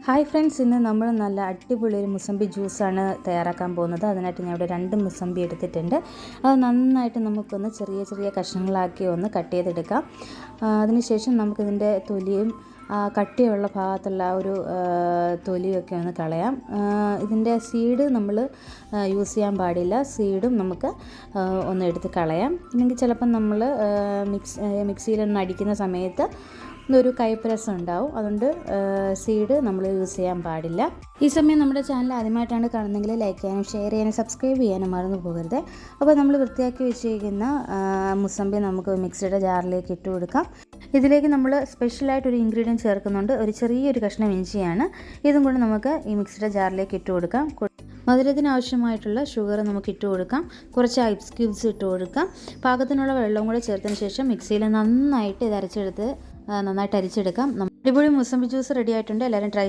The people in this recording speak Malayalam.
ഹായ് ഫ്രണ്ട്സ്, ഇന്ന് നമ്മൾ നല്ല അടിപൊളി ഒരു മുസമ്പി ജ്യൂസാണ് തയ്യാറാക്കാൻ പോകുന്നത്. അതിനായിട്ട് ഞാൻ ഇവിടെ 2 മുസമ്പി എടുത്തിട്ടുണ്ട്. അത് നന്നായിട്ട് നമുക്കൊന്ന് ചെറിയ ചെറിയ കഷ്ണങ്ങളാക്കി ഒന്ന് കട്ട് ചെയ്തെടുക്കാം. അതിനുശേഷം നമുക്കിതിൻ്റെ തൊലിയും കട്ടിയുള്ള ഭാഗത്തുള്ള ഒരു തൊലിയൊക്കെ ഒന്ന് കളയാം. ഇതിൻ്റെ സീഡ് നമ്മൾ യൂസ് ചെയ്യാൻ പാടില്ല. സീഡും നമുക്ക് ഒന്ന് എടുത്ത് കളയാം. ഇല്ലെങ്കിൽ ചിലപ്പം നമ്മൾ മിക്സിയിലൊന്ന് അടിക്കുന്ന സമയത്ത് ഒരു കയ്പ്പ് ഉണ്ടാവും. അതുകൊണ്ട് സീഡ് നമ്മൾ യൂസ് ചെയ്യാൻ പാടില്ല. ഈ സമയം നമ്മുടെ ചാനൽ ആദ്യമായിട്ടാണ് കാണുന്നതെങ്കിൽ ലൈക്ക് ചെയ്യാനും ഷെയർ ചെയ്യാനും സബ്സ്ക്രൈബ് ചെയ്യാനും മറന്നു പോകരുത്. അപ്പോൾ നമ്മൾ വൃത്തിയാക്കി വെച്ചിരിക്കുന്ന മുസമ്പി നമുക്ക് മിക്സിയുടെ ജാറിലേക്ക് ഇട്ട് കൊടുക്കാം. ഇതിലേക്ക് നമ്മൾ സ്പെഷ്യലായിട്ടൊരു ഇൻഗ്രീഡിയൻറ്റ് ചേർക്കുന്നുണ്ട്. ഒരു ചെറിയൊരു കഷ്ണം ഇഞ്ചിയാണ്. ഇതും കൊണ്ട് നമുക്ക് ഈ മിക്സിയുടെ ജാറിലേക്ക് ഇട്ട് കൊടുക്കാം. മധുരത്തിന് ആവശ്യമായിട്ടുള്ള ഷുഗർ നമുക്ക് ഇട്ട് കൊടുക്കാം. കുറച്ച് ഐസ് ക്യൂബ്സ് ഇട്ട് കൊടുക്കാം. പാകത്തിനുള്ള വെള്ളവും കൂടെ ചേർത്തതിന് ശേഷം മിക്സിയിൽ നന്നായിട്ട് ഇത് നന്നായിട്ട് അരിച്ചെടുക്കാം. അടിപൊളി മുസമ്പി ജ്യൂസ് റെഡി ആയിട്ടുണ്ട്. എല്ലാവരും ട്രൈ